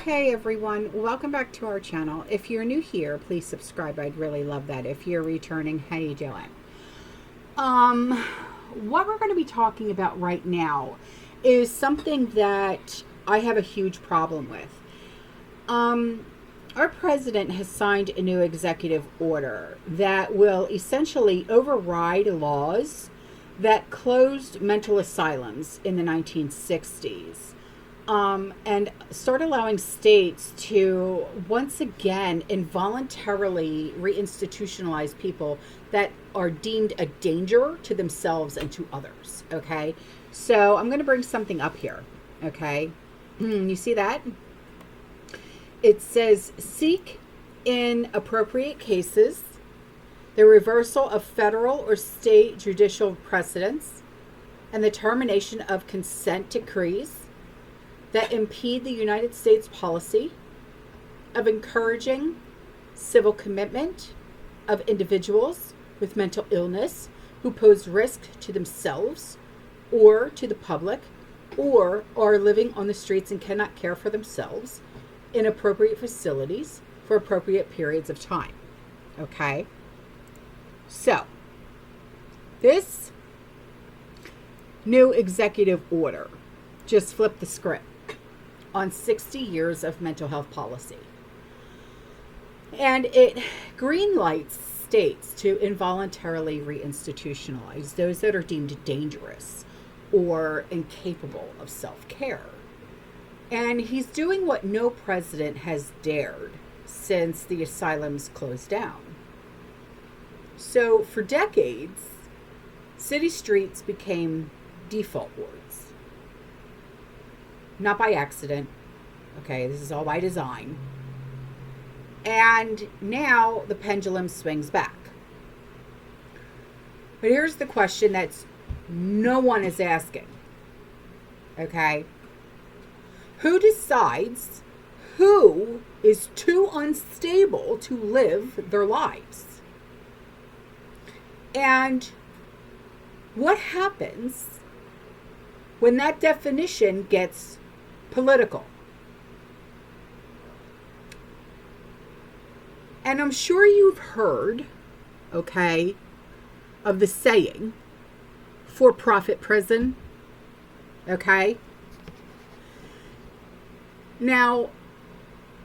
Hey everyone, welcome back to our channel. If you're new here, please subscribe. I'd really love that. If you're returning, how you doing? What we're going to be talking about right now is something that I have a huge problem with. Our president has signed a new executive order that will essentially override laws that closed mental asylums in the 1960s. And start allowing states to once again involuntarily reinstitutionalize people that are deemed a danger to themselves and to others. Okay, so I'm going to bring something up here. Okay, you see that? It says, seek in appropriate cases the reversal of federal or state judicial precedents and the termination of consent decrees that impede the United States policy of encouraging civil commitment of individuals with mental illness who pose risk to themselves or to the public, or are living on the streets and cannot care for themselves, in appropriate facilities for appropriate periods of time. Okay? So, this new executive order just flipped the script on 60 years of mental health policy. And it greenlights states to involuntarily reinstitutionalize those that are deemed dangerous or incapable of self-care. And he's doing what no president has dared since the asylums closed down. So for decades, city streets became default wards. Not by accident. Okay, this is all by design. And now the pendulum swings back. But here's the question that no one is asking. Okay? Who decides who is too unstable to live their lives? And what happens when that definition gets political? And I'm sure you've heard, okay, of the saying, for-profit prison, okay? Now,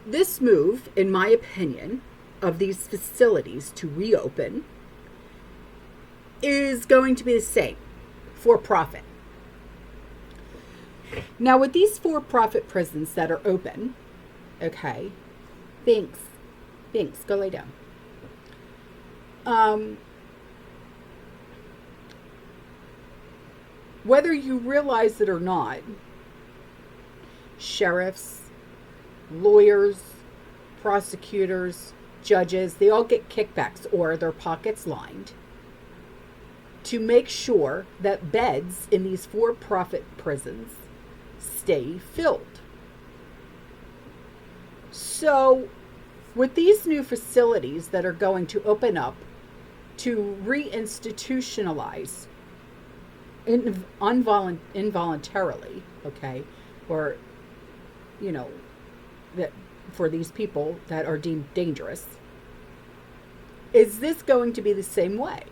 this move, in my opinion, of these facilities to reopen is going to be the same, for-profit. Now, with these for-profit prisons that are open, okay, Binks, go lay down. Whether you realize it or not, sheriffs, lawyers, prosecutors, judges, they all get kickbacks or their pockets lined to make sure that beds in these for-profit prisons stay filled. So with these new facilities that are going to open up to reinstitutionalize involuntarily, okay, or, you know, that for these people that are deemed dangerous, is this going to be the same way?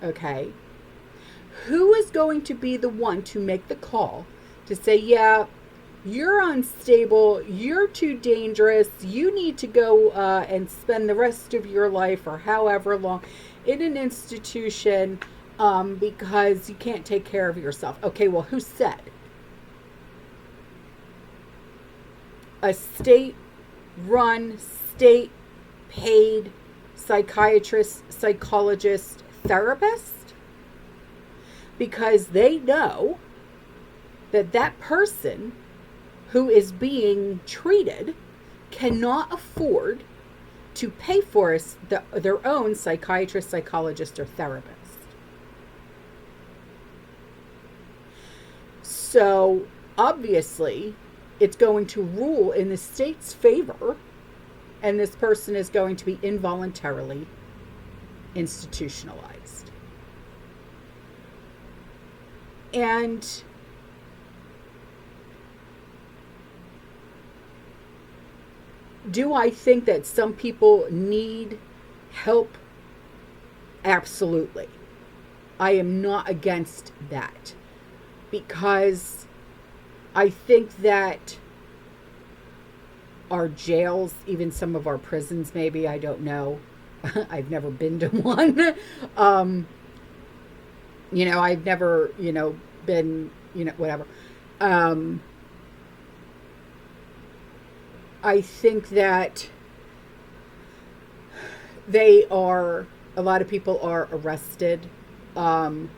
Okay. Who is going to be the one to make the call to say, yeah, you're unstable, you're too dangerous, you need to go and spend the rest of your life or however long in an institution because you can't take care of yourself? Okay, well, who said? A state-run, state-paid psychiatrist, psychologist, therapist? Because they know that that person who is being treated cannot afford to pay for their own psychiatrist, psychologist, or therapist. So obviously it's going to rule in the state's favor, and this person is going to be involuntarily institutionalized. And Do I think that some people need help? Absolutely. I am not against that, because I think that our jails, even some of our prisons, maybe, I don't know. I've never been to one. um, I've never, been, whatever. Um, I think that a lot of people are arrested um,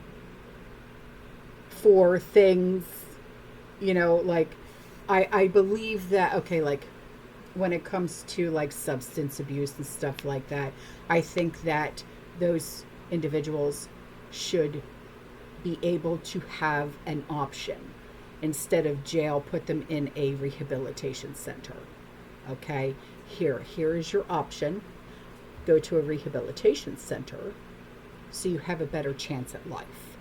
for things, like, I believe that, okay, like, when it comes to like substance abuse and stuff like that, I think that those individuals should be able to have an option. Instead of jail, put them in a rehabilitation center. Okay, here is your option. Go to a rehabilitation center so you have a better chance at life.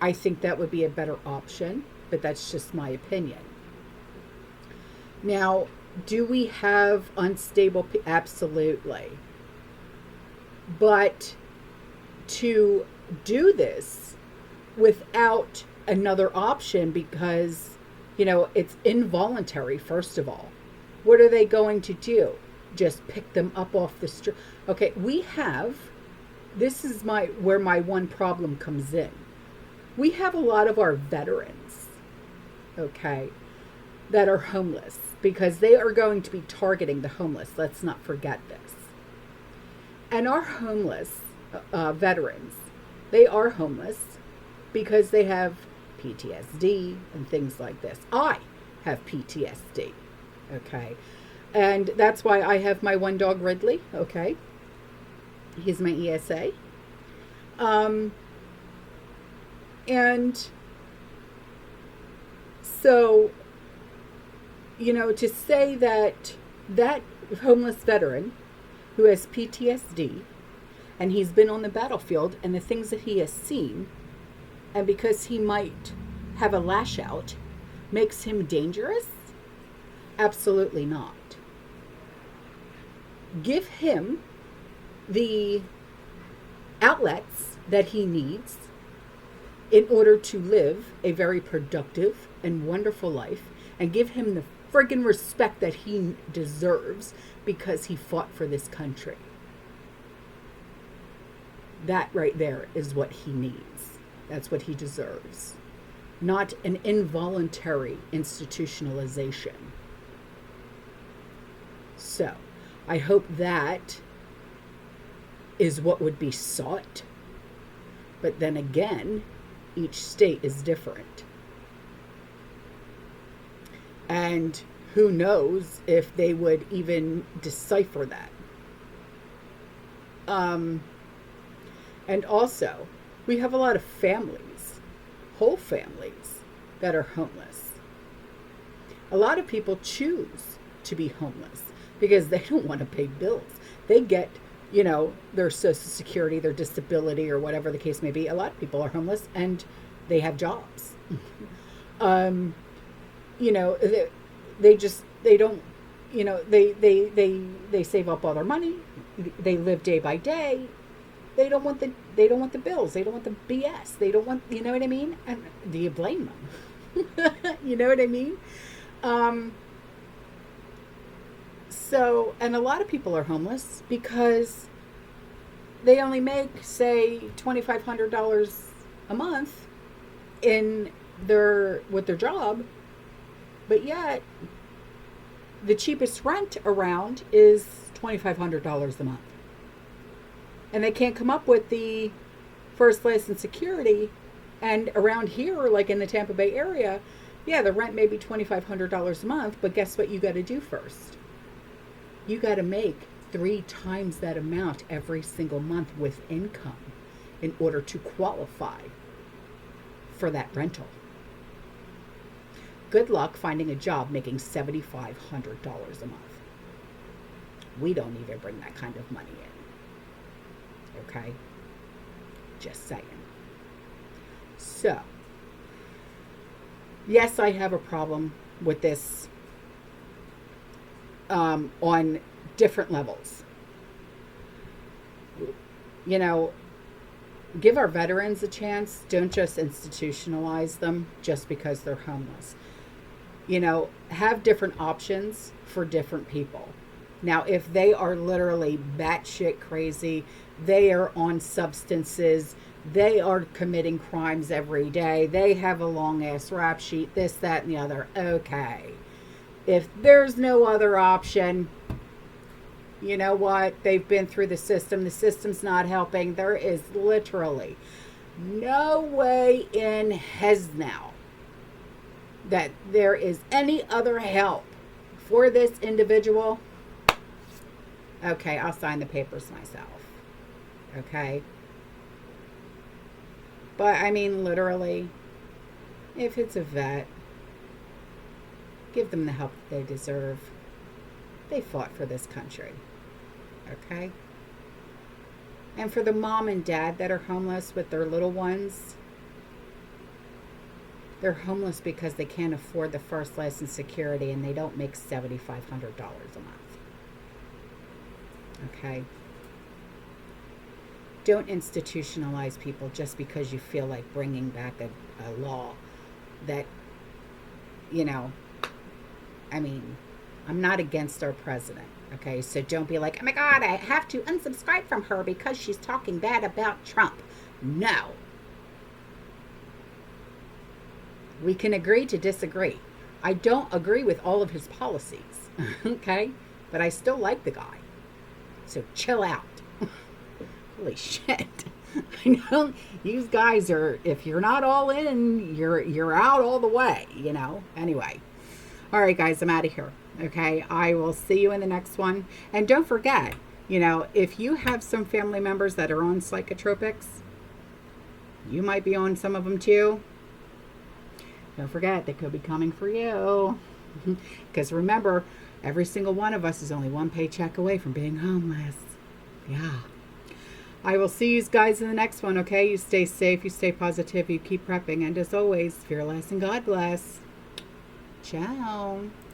I think that would be a better option, but that's just my opinion. Now, do we have unstable people? Absolutely. But to do this without another option, because, it's involuntary, first of all. What are they going to do? Just pick them up off the street? Okay, this is where my one problem comes in. We have a lot of our veterans, okay, that are homeless, because they are going to be targeting the homeless. Let's not forget this. And our homeless veterans, they are homeless because they have PTSD and things like this. I have PTSD, okay? And that's why I have my one dog, Ridley, okay? He's my ESA. And so, to say that homeless veteran who has PTSD, and he's been on the battlefield, and the things that he has seen, and because he might have a lash out, makes him dangerous? Absolutely not. Give him the outlets that he needs in order to live a very productive and wonderful life, and give him the friggin' respect that he deserves because he fought for this country. That right there is what he needs. That's what he deserves. Not an involuntary institutionalization. So, I hope that is what would be sought. But then again, each state is different. And who knows if they would even decipher that. And also, we have a lot of families, whole families, that are homeless. A lot of people choose to be homeless because they don't want to pay bills. They get, their Social Security, their disability, or whatever the case may be. A lot of people are homeless and they have jobs. They don't, they save up all their money. They live day by day. They don't want the bills. They don't want the BS. They don't want, you know what I mean? And do you blame them? You know what I mean? So, and a lot of people are homeless because they only make, say, $2,500 a month with their job, but yet the cheapest rent around is $2,500 a month. And they can't come up with the first license security. And around here, like in the Tampa Bay area, yeah, the rent may be $2,500 a month, but guess what you got to do first? You got to make 3 times that amount every single month with income in order to qualify for that rental. Good luck finding a job making $7,500 a month. We don't even bring that kind of money in. Okay? Just saying. So, Yes, I have a problem with this on different levels. You know, give our veterans a chance. Don't just institutionalize them just because they're homeless. Have different options for different people. Now, if they are literally batshit crazy, they are on substances, they are committing crimes every day, they have a long ass rap sheet, this, that, and the other, okay. If there's no other option, you know what? They've been through the system's not helping. There is literally no way in hes now that there is any other help for this individual. Okay, I'll sign the papers myself. Okay? But I mean, literally, if it's a vet, give them the help that they deserve. They fought for this country. Okay? And for the mom and dad that are homeless with their little ones, they're homeless because they can't afford the first lesson security and they don't make $7,500 a month. Okay? Don't institutionalize people just because you feel like bringing back a law that, I mean, I'm not against our president. Okay, so don't be like, oh my God, I have to unsubscribe from her because she's talking bad about Trump. No. We can agree to disagree. I don't agree with all of his policies, okay? But I still like the guy. So chill out. Holy shit. I know you guys are, if you're not all in, you're out all the way, Anyway. All right, guys, I'm out of here. Okay, I will see you in the next one. And don't forget, if you have some family members that are on psychotropics, you might be on some of them too. Don't forget, they could be coming for you. Because remember, every single one of us is only one paycheck away from being homeless. Yeah. I will see you guys in the next one, okay? You stay safe, you stay positive, you keep prepping. And as always, fear less and God bless. Ciao.